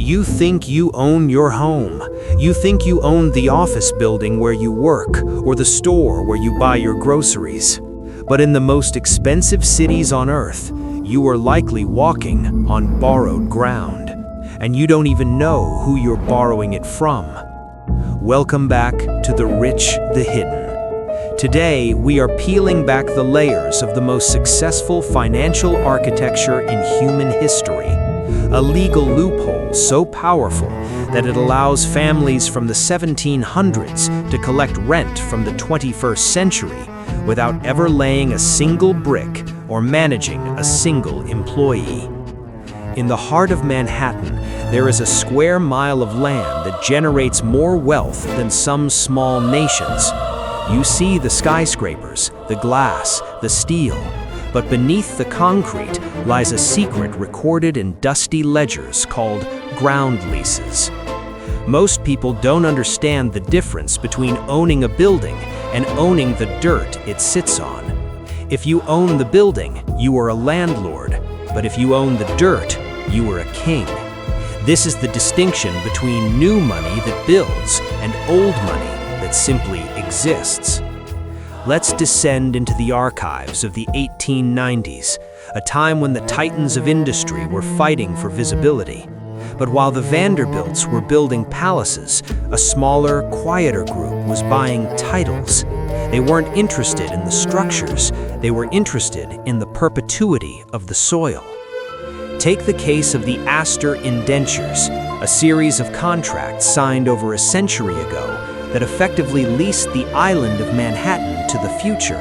You think you own your home. You think you own the office building where you work, or the store where you buy your groceries. But in the most expensive cities on Earth, you are likely walking on borrowed ground, and you don't even know who you're borrowing it from. Welcome back to The Rich, the Hidden. Today, we are peeling back the layers of the most successful financial architecture in human history. A legal loophole so powerful that it allows families from the 1700s to collect rent from the 21st century without ever laying a single brick or managing a single employee. In the heart of Manhattan, there is a square mile of land that generates more wealth than some small nations. You see the skyscrapers, the glass, the steel, but beneath the concrete lies a secret recorded in dusty ledgers called ground leases. Most people don't understand the difference between owning a building and owning the dirt it sits on. If you own the building, you are a landlord, but if you own the dirt, you are a king. This is the distinction between new money that builds and old money that simply exists. Let's descend into the archives of the 1890s, a time when the titans of industry were fighting for visibility. But while the Vanderbilts were building palaces, a smaller, quieter group was buying titles. They weren't interested in the structures, they were interested in the perpetuity of the soil. Take the case of the Astor indentures, a series of contracts signed over a century ago that effectively leased the island of Manhattan to the future.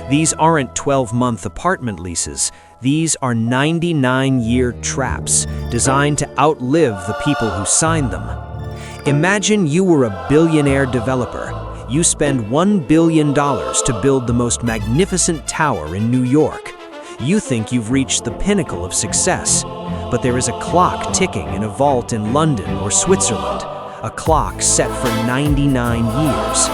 These aren't 12-month apartment leases. These are 99-year traps designed to outlive the people who signed them. Imagine you were a billionaire developer. You spend $1 billion to build the most magnificent tower in New York. You think you've reached the pinnacle of success, but there is a clock ticking in a vault in London or Switzerland, a clock set for 99 years.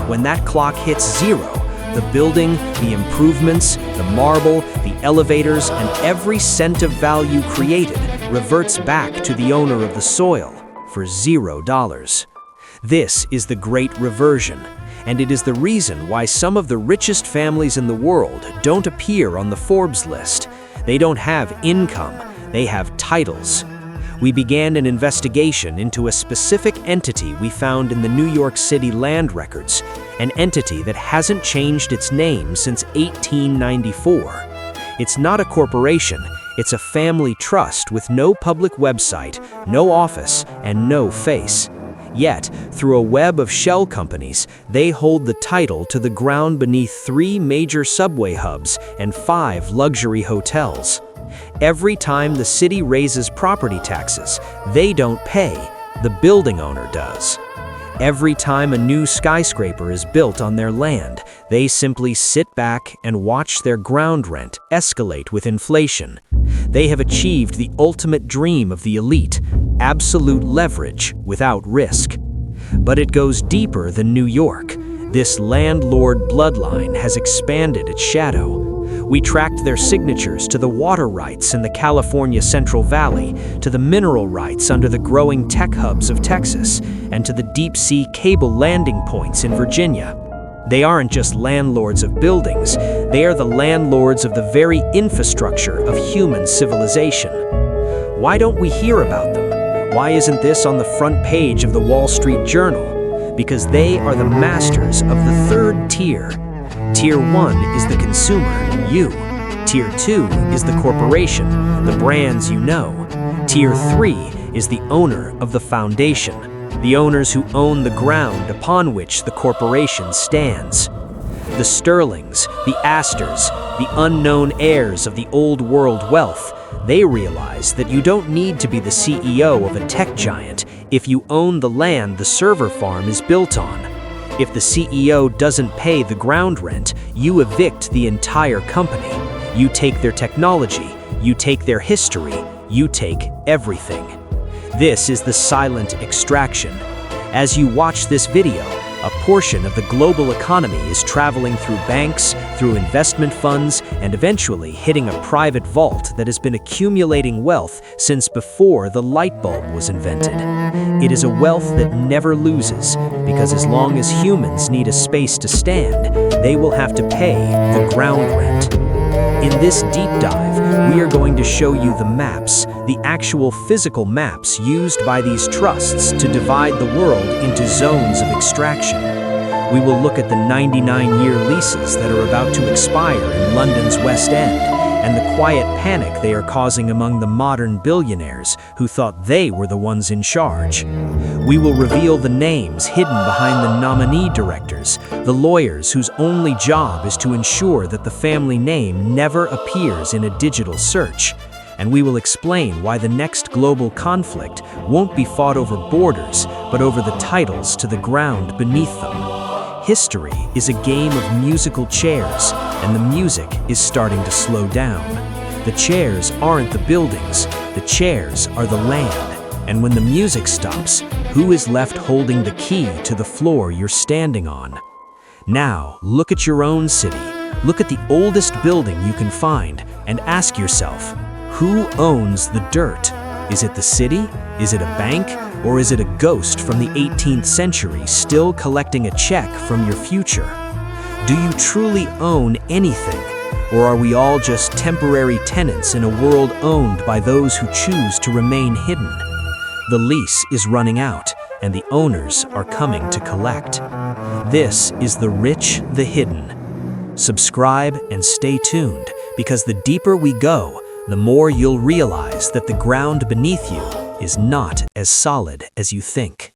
When that clock hits zero, the building, the improvements, the marble, the elevators, and every cent of value created reverts back to the owner of the soil for $0. This is the Great Reversion, and it is the reason why some of the richest families in the world don't appear on the Forbes list. They don't have income, they have titles. We began an investigation into a specific entity we found in the New York City land records, an entity that hasn't changed its name since 1894. It's not a corporation, it's a family trust with no public website, no office, and no face. Yet, through a web of shell companies, they hold the title to the ground beneath 3 major subway hubs and 5 luxury hotels. Every time the city raises property taxes, they don't pay, the building owner does. Every time a new skyscraper is built on their land, they simply sit back and watch their ground rent escalate with inflation. They have achieved the ultimate dream of the elite, absolute leverage without risk. But it goes deeper than New York. This landlord bloodline has expanded its shadow. We tracked their signatures to the water rights in the California Central Valley, to the mineral rights under the growing tech hubs of Texas, and to the deep-sea cable landing points in Virginia. They aren't just landlords of buildings, they are the landlords of the very infrastructure of human civilization. Why don't we hear about them? Why isn't this on the front page of the Wall Street Journal? Because they are the masters of the third tier. Tier 1 is the consumer, you. Tier 2 is the corporation, the brands you know. Tier 3 is the owner of the foundation, the owners who own the ground upon which the corporation stands. The Sterlings, the Astors, the unknown heirs of the old world wealth, they realize that you don't need to be the CEO of a tech giant if you own the land the server farm is built on. If the CEO doesn't pay the ground rent, you evict the entire company. You take their technology, you take their history, you take everything. This is the silent extraction. As you watch this video, A portion of the global economy is traveling through banks, through investment funds, and eventually hitting a private vault that has been accumulating wealth since before the light bulb was invented. It is a wealth that never loses, because as long as humans need a space to stand, they will have to pay the ground rent. In this deep dive, we are going to show you the maps, the actual physical maps used by these trusts to divide the world into zones of extraction. We will look at the 99-year leases that are about to expire in London's West End, and the quiet panic they are causing among the modern billionaires who thought they were the ones in charge. We will reveal the names hidden behind the nominee directors, the lawyers whose only job is to ensure that the family name never appears in a digital search. And we will explain why the next global conflict won't be fought over borders, but over the titles to the ground beneath them. History is a game of musical chairs, and the music is starting to slow down. The chairs aren't the buildings, the chairs are the land. And when the music stops, who is left holding the key to the floor you're standing on? Now, look at your own city. Look at the oldest building you can find and ask yourself, who owns the dirt? Is it the city? Is it a bank? Or is it a ghost from the 18th century still collecting a check from your future? Do you truly own anything? Or are we all just temporary tenants in a world owned by those who choose to remain hidden? The lease is running out, and the owners are coming to collect. This is The Rich, the Hidden. Subscribe and stay tuned, because the deeper we go, the more you'll realize that the ground beneath you is not as solid as you think.